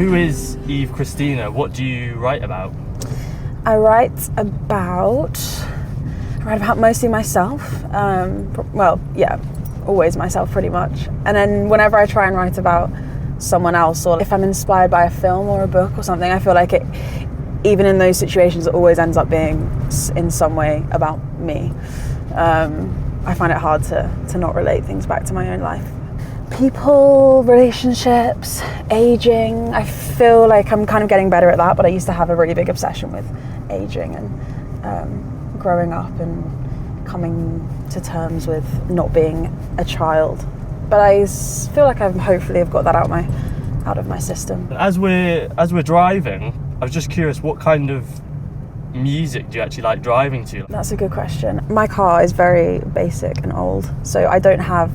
Who is Eve Christina? What do you write about? I write about mostly myself. Always myself pretty much. And then whenever I try and write about someone else, or if I'm inspired by a film or a book or something, I feel like it, even in those situations, it always ends up being in some way about me. I find it hard to not relate things back to my own life. People, relationships, aging. I feel like I'm kind of getting better at that, but I used to have a really big obsession with aging and growing up and coming to terms with not being a child. But I feel like hopefully I've got that out of my system. As we're driving, I was just curious, what kind of music do you actually like driving to? That's a good question. My car is very basic and old, so I don't have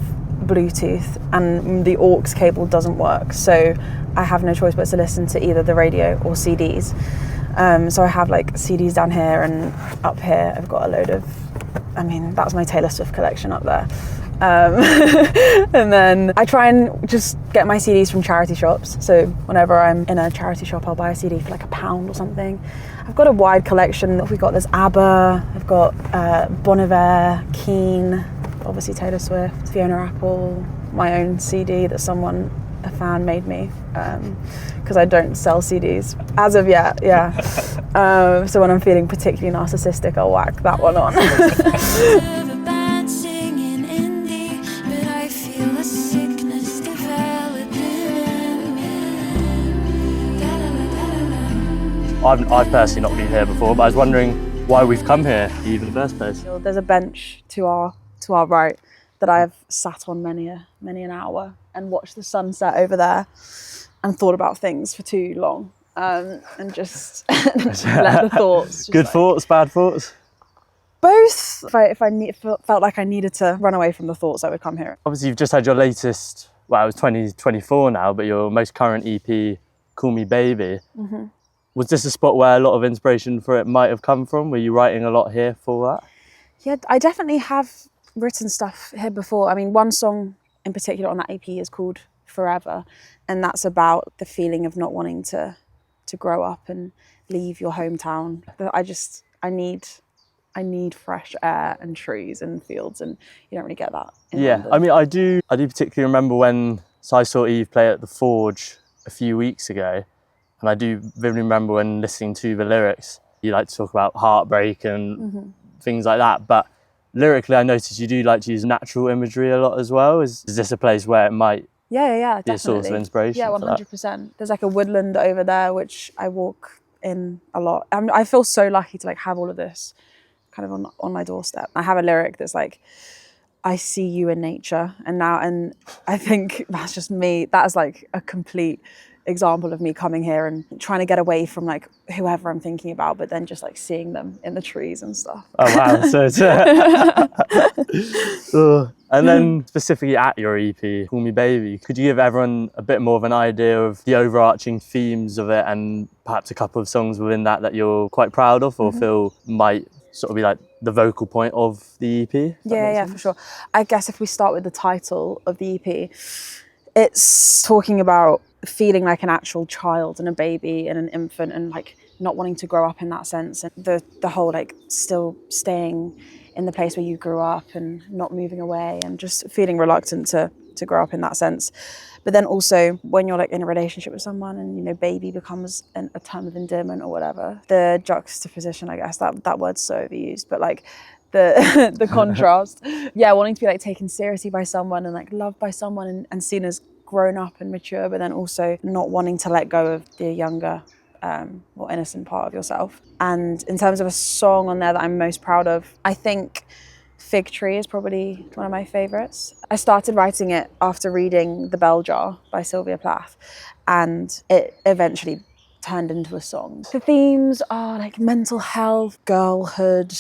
Bluetooth and the aux cable doesn't work, so I have no choice but to listen to either the radio or CDs. So I have like CDs down here, and up here I've got a load of, that's my Taylor Swift collection up there. And then I try and just get my CDs from charity shops. So whenever I'm in a charity shop, I'll buy a CD for like £1 or something. I've got a wide collection. We've got this ABBA, I've got Bon Iver, Keane, obviously Taylor Swift, Fiona Apple, my own CD that a fan made me, because I don't sell CDs as of yet, yeah. So when I'm feeling particularly narcissistic, I'll whack that one on. I've personally not been here before, but I was wondering why we've come here even in the first place. There's a bench to our right that I've sat on many an hour and watched the sunset over there and thought about things for too long, and just let the thoughts. Good thoughts, bad thoughts? Both. If I felt like I needed to run away from the thoughts, I would come here. Obviously, you've just had your latest, it was 2024 now, but your most current EP, Call Me Baby. Mm-hmm. Was this a spot where a lot of inspiration for it might have come from? Were you writing a lot here for that? Yeah, I definitely have written stuff here before. One song in particular on that EP is called Forever, and that's about the feeling of not wanting to grow up and leave your hometown. I need fresh air and trees and fields, and you don't really get that in London. I do particularly remember when I saw Eve play at the Forge a few weeks ago, and I do vividly remember when listening to the lyrics, you like to talk about heartbreak and things like that, but lyrically I noticed you do like to use natural imagery a lot as well. Is this a place where it might be definitely a source of inspiration? Yeah, 100%. There's like a woodland over there which I walk in a lot. I feel so lucky to like have all of this kind of on my doorstep. I have a lyric that's like, I see you in nature, and I think that's just me. That is like a complete example of me coming here and trying to get away from like whoever I'm thinking about, but then just like seeing them in the trees and stuff. Oh wow. So it's and then specifically at your EP, Call Me Baby, could you give everyone a bit more of an idea of the overarching themes of it, and perhaps a couple of songs within that you're quite proud of or feel might sort of be like the vocal point of the EP? Yeah, for sure. I guess if we start with the title of the EP, it's talking about feeling like an actual child and a baby and an infant, and like not wanting to grow up in that sense, and the whole like still staying in the place where you grew up and not moving away, and just feeling reluctant to grow up in that sense. But then also when you're like in a relationship with someone and baby becomes a term of endearment or whatever, the juxtaposition, I guess that word's so overused, but like the contrast, wanting to be like taken seriously by someone and like loved by someone and seen as grown up and mature, but then also not wanting to let go of the younger, more innocent part of yourself. And in terms of a song on there that I'm most proud of, I think Fig Tree is probably one of my favourites. I started writing it after reading The Bell Jar by Sylvia Plath, and it eventually turned into a song. The themes are like mental health, girlhood.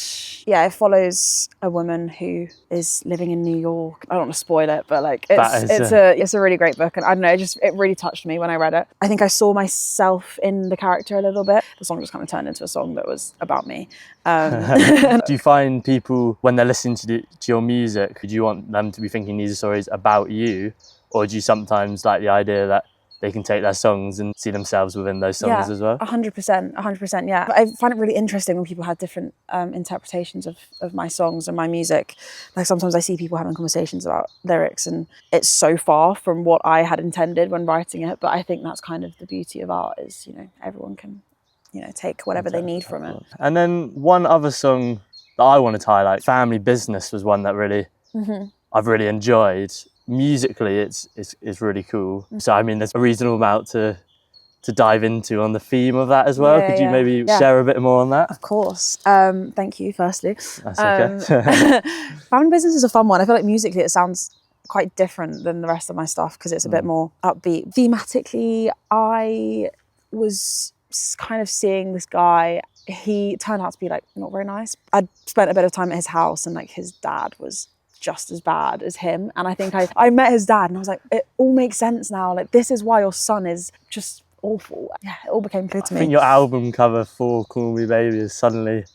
Yeah, it follows a woman who is living in New York. I don't want to spoil it, but like it's a really great book, and I don't know, it really touched me when I read it. I think I saw myself in the character a little bit. The song just kind of turned into a song that was about me. Do you find people, when they're listening to your music, do you want them to be thinking these are stories about you, or do you sometimes like the idea that they can take their songs and see themselves within those songs as well. 100%, yeah. I find it really interesting when people have different interpretations of my songs and my music. Like sometimes I see people having conversations about lyrics and it's so far from what I had intended when writing it, but I think that's kind of the beauty of art is, you know, everyone can, you know, take whatever they need from it. And then one other song that I wanted to highlight, Family Business, was one that really I've really enjoyed. Musically, it's really cool. So I mean, there's a reasonable amount to dive into on the theme of that as well. Could you maybe share a bit more on that? Of course. Thank you, firstly. That's okay. Family Business is a fun one. I feel like musically it sounds quite different than the rest of my stuff because it's a bit more upbeat. Thematically, I was kind of seeing this guy. He turned out to be like not very nice. I'd spent a bit of time at his house and like his dad was just as bad as him. And I think I met his dad and I was like, it all makes sense now. Like, this is why your son is just awful. Yeah, it all became clear to me. I think your album cover for Call Me Baby is suddenly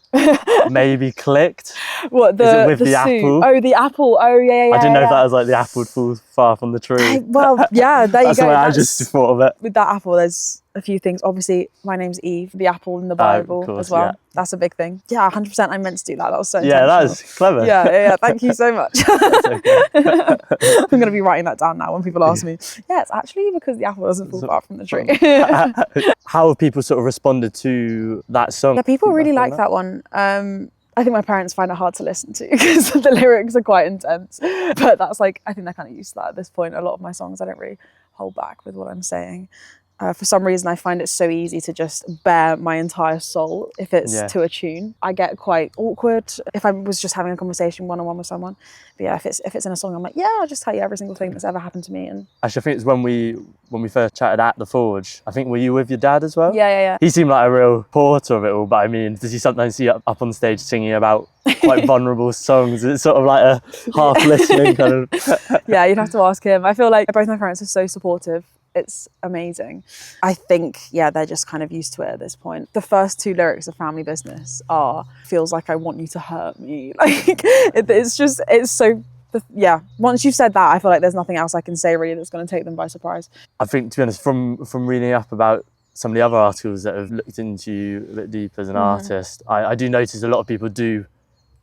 maybe clicked. What, is it with the apple? Oh, the apple. Oh, yeah. I didn't know if that was like the apple would fall far from the tree. Well, yeah, there you go. That's the way I just thought of it. With that apple, there's a few things. Obviously, my name's Eve, the apple in the Bible course, as well. Yeah. That's a big thing. Yeah, 100%. I meant to do that. That was so intentional. Yeah, that is clever. Yeah. Thank you so much. I'm going to be writing that down now when people ask me. Yeah, it's actually because the apple doesn't fall far from the tree. How have people sort of responded to that song? Yeah, people really like that one. I think my parents find it hard to listen to because the lyrics are quite intense. But that's like, I think they're kind of used to that at this point. A lot of my songs, I don't really hold back with what I'm saying. For some reason, I find it so easy to just bare my entire soul if it's to a tune. I get quite awkward if I was just having a conversation one-on-one with someone. But yeah, if it's in a song, I'm like, yeah, I'll just tell you every single thing that's ever happened to me. And actually, I think it's when we first chatted at the Forge. I think, were you with your dad as well? Yeah. He seemed like a real porter of it all. But I mean, does he sometimes see you up on stage singing about quite vulnerable songs? It's sort of like a half listening kind of. Yeah, you'd have to ask him. I feel like both my parents are so supportive. It's amazing. I think, they're just kind of used to it at this point. The first two lyrics of Family Business are, feels like I want you to hurt me. Like, it's so, once you've said that, I feel like there's nothing else I can say really that's going to take them by surprise. I think, to be honest, from reading up about some of the other articles that have looked into you a bit deeper as an artist, I do notice a lot of people do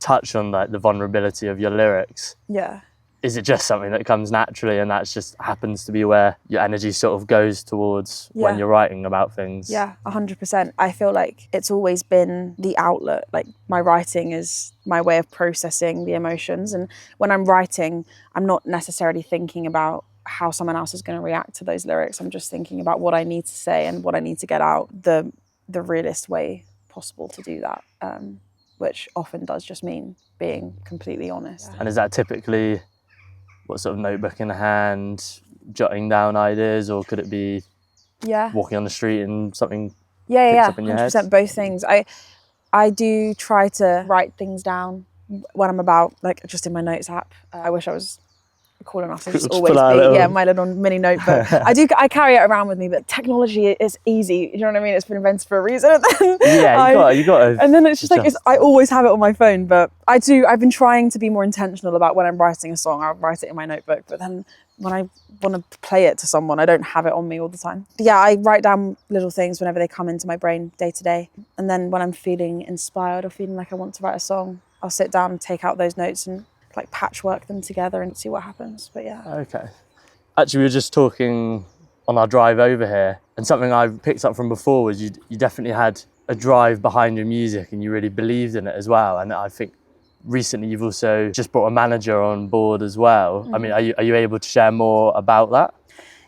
touch on like the vulnerability of your lyrics. Yeah. Is it just something that comes naturally and that's just happens to be where your energy sort of goes towards when you're writing about things? Yeah, 100%. I feel like it's always been the outlet. Like, my writing is my way of processing the emotions. And when I'm writing, I'm not necessarily thinking about how someone else is going to react to those lyrics. I'm just thinking about what I need to say and what I need to get out the realest way possible to do that, which often does just mean being completely honest. And is that typically what sort of notebook in hand, jotting down ideas, or could it be walking on the street and something picks up in your head? 100%, both things. I do try to write things down when I'm about, like, just in my notes app. I wish I was cool enough to just always be my little mini notebook. I carry it around with me, but technology is easy. You know what I mean? It's been invented for a reason. And then you got to. And then it's just like I always have it on my phone, but I've been trying to be more intentional about when I'm writing a song. I'll write it in my notebook, but then when I want to play it to someone, I don't have it on me all the time. But yeah, I write down little things whenever they come into my brain day to day. And then when I'm feeling inspired or feeling like I want to write a song, I'll sit down and take out those notes and like patchwork them together and see what happens. But yeah. Okay. Actually, we were just talking on our drive over here, and something I picked up from before was you definitely had a drive behind your music and you really believed in it as well. And I think recently you've also just brought a manager on board as well. I mean, are you able to share more about that?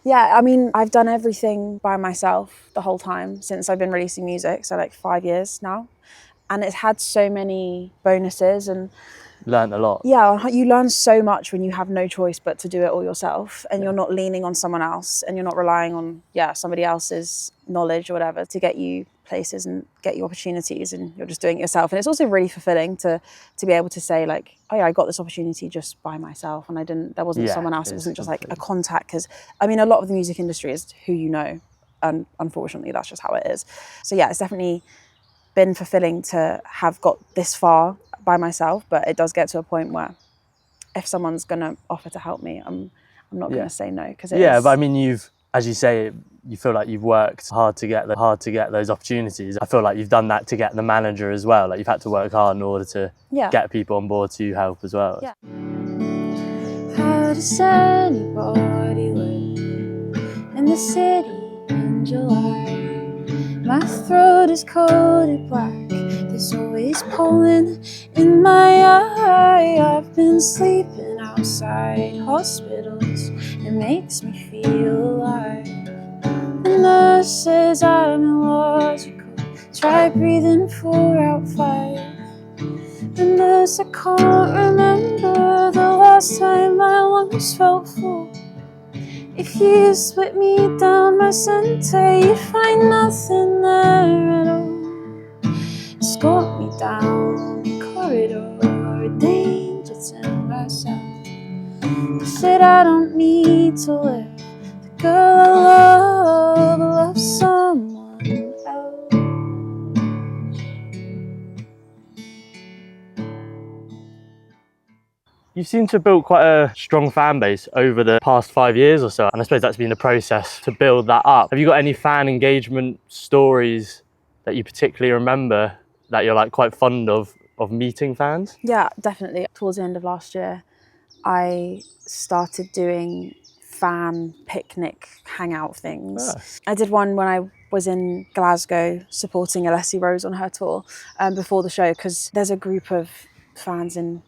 Yeah, I mean, I've done everything by myself the whole time since I've been releasing music, so like 5 years now. And it's had so many bonuses and learned a lot. Yeah, you learn so much when you have no choice but to do it all yourself, and you're not leaning on someone else, and you're not relying on somebody else's knowledge or whatever to get you places and get you opportunities, and you're just doing it yourself. And it's also really fulfilling to be able to say like, oh yeah, I got this opportunity just by myself, and there wasn't someone else. It wasn't just like a contact, because I mean, a lot of the music industry is who you know, and unfortunately that's just how it is. So yeah, it's definitely been fulfilling to have got this far by myself, but it does get to a point where if someone's going to offer to help me, I'm not going to say no, because but I mean, you've As you say, you feel like you've worked hard to get those opportunities. I feel like you've done that to get the manager as well. Like you've had to work hard in order to get people on board to help as well. Yeah. How does anybody live in the city in July? My throat is coated black. There's always pollen in my eye. I've been sleeping outside hospitals. It makes me feel alive. The nurse says I'm illogical. Try breathing 4 out 5. The nurse, I can't remember the last time my lungs felt full. If you split me down my center, you'd find nothing there at all. Escort me down the corridor, a danger to myself. I said I don't need to live. The girl I love loves someone else. You seem to have built quite a strong fan base over the past 5 years or so, and I suppose that's been the process to build that up. Have you got any fan engagement stories that you particularly remember that you're like quite fond of meeting fans? Yeah, definitely. Towards the end of last year, I started doing fan picnic hangout things. I did one when I was in Glasgow supporting Alessi Rose on her tour before the show, because there's a group of fans in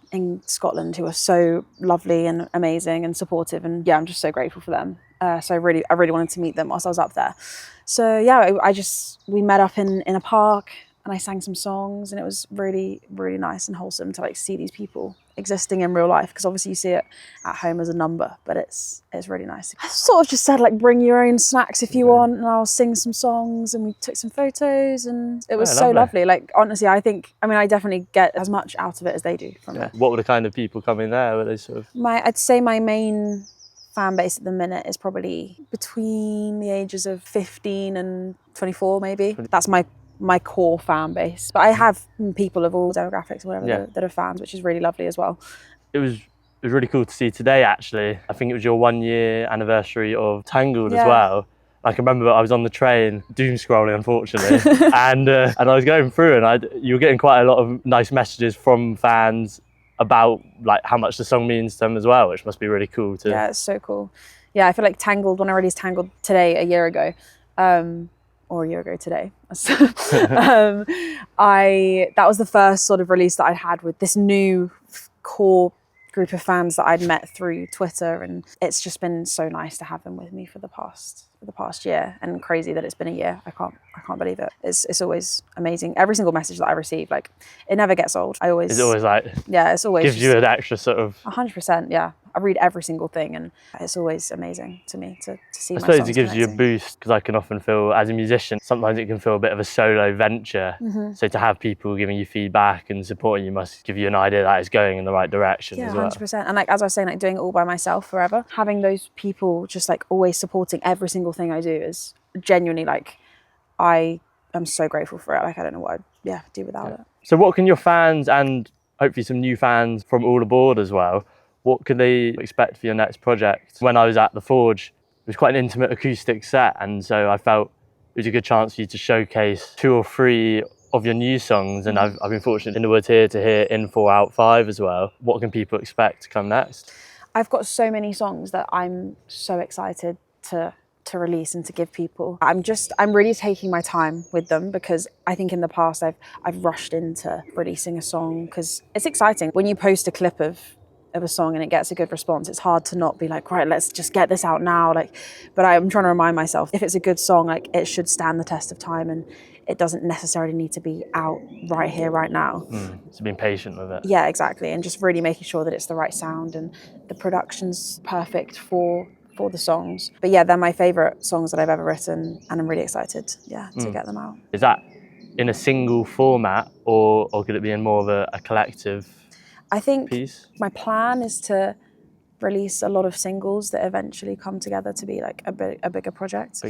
Scotland who are so lovely and amazing and supportive, and yeah, I'm just so grateful for them. So I really wanted to meet them whilst I was up there. So yeah, we met up in a park and I sang some songs, and it was really nice and wholesome to like see these people existing in real life, because obviously you see it at home as a number, but it's really nice. I sort of just said like, bring your own snacks if you want, and I'll sing some songs, and we took some photos, and it was so lovely. Like honestly, I definitely get as much out of it as they do from it. What were the kind of people coming there? Were they sort of? I'd say my main fan base at the minute is probably between the ages of 15 and 24 maybe. That's my core fan base, but I have people of all demographics or whatever that are fans, which is really lovely as well. It was really cool to see today, actually. I think it was your 1 year anniversary of Tangled as well. I can remember I was on the train, doom scrolling unfortunately, and I was going through, and you were getting quite a lot of nice messages from fans about like how much the song means to them as well, which must be really cool too. Yeah, it's so cool. Yeah, I feel like Tangled, when I released Tangled today, a year ago, or a year ago today, that was the first sort of release that I'd had with this new core group of fans that I'd met through Twitter, and it's just been so nice to have them with me for the past year, and crazy that it's been a year. I can't believe it. It's always amazing. Every single message that I receive, like, it never gets old. It's always like, yeah, it's always gives you an extra sort of 100%. Yeah, I read every single thing, and it's always amazing to me to see. I suppose it gives you a boost, because I can often feel, as a musician, sometimes it can feel a bit of a solo venture. So to have people giving you feedback and supporting you must give you an idea that it's going in the right direction as well. 100%. And like, as I was saying, like doing it all by myself forever, having those people just like always supporting every single thing I do is genuinely like, I am so grateful for it. Like, I don't know what I'd do without it. So what can your fans, and hopefully some new fans from all aboard as well, what could they expect for your next project? When I was at the Forge, it was quite an intimate acoustic set, and so I felt it was a good chance for you to showcase 2 or 3 of your new songs, and I've been fortunate in the woods here to hear In 4 Out 5 as well. What can people expect to come next? I've got so many songs that I'm so excited to release and to give people. I'm really taking my time with them, because I think in the past I've rushed into releasing a song, because it's exciting. When you post a clip of a song and it gets a good response, it's hard to not be like, right, let's just get this out now. Like, but I'm trying to remind myself, if it's a good song, like, it should stand the test of time, and it doesn't necessarily need to be out right here, right now. So being patient with it. Yeah, exactly. And just really making sure that it's the right sound and the production's perfect for the songs. But yeah, they're my favourite songs that I've ever written, and I'm really excited, to get them out. Is that in a single format, or could it be in more of a collective I think piece? My plan is to release a lot of singles that eventually come together to be like a bigger project.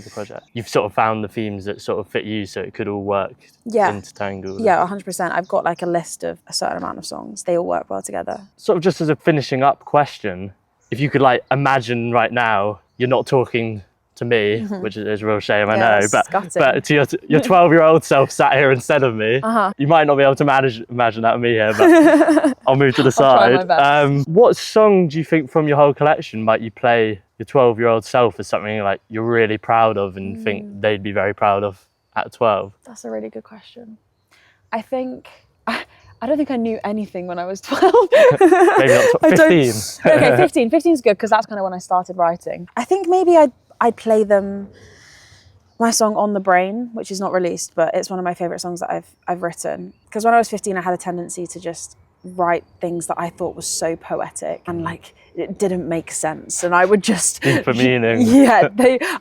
You've sort of found the themes that sort of fit you, so it could all work into Tangled. Yeah, 100%. I've got like a list of a certain amount of songs. They all work well together. Sort of just as a finishing up question, if you could like imagine right now, you're not talking to me, which is a real shame, I Yeah, know. it's gutting. But to your 12-year-old self sat here instead of me, you might not be able to imagine that of me here, but I'll move to the try my side. best. What song do you think from your whole collection might you play your 12-year-old self as something like you're really proud of and think they'd be very proud of at 12? That's a really good question. I think I don't think I knew anything when I was 12. Maybe not 15. Okay, 15. 15 is good because that's kind of when I started writing. I think maybe I'd play them my song On the Brain, which is not released, but it's one of my favourite songs that I've written. Because when I was 15, I had a tendency to just write things that I thought was so poetic and like it didn't make sense, and I would just Deeper meaning. Yeah,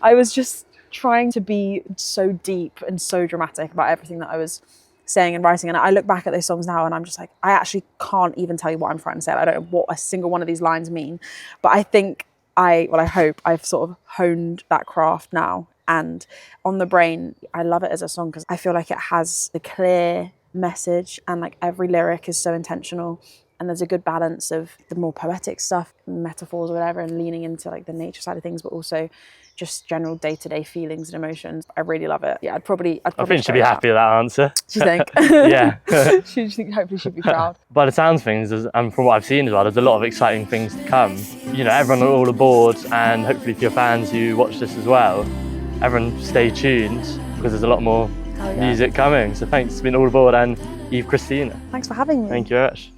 I was just trying to be so deep and so dramatic about everything that I was saying and writing. And I look back at those songs now and I'm just like, I actually can't even tell you what I'm trying to say. I don't know what a single one of these lines mean, but I think I hope I've sort of honed that craft now. And On the Brain, I love it as a song because I feel like it has a clear message and like every lyric is so intentional, and there's a good balance of the more poetic stuff, metaphors or whatever, and leaning into like the nature side of things, but also just general day-to-day feelings and emotions. I really love it. Yeah, I'd probably I think she'd be happy with that answer. Do you think? Yeah. Hopefully she'd be proud. By the sounds of things, and from what I've seen as well, there's a lot of exciting things to come. You know, everyone are all aboard, and hopefully for your fans who watch this as well, everyone stay tuned because there's a lot more music coming. So thanks for being all aboard, and Eve Christina. Thanks for having me. Thank you very much.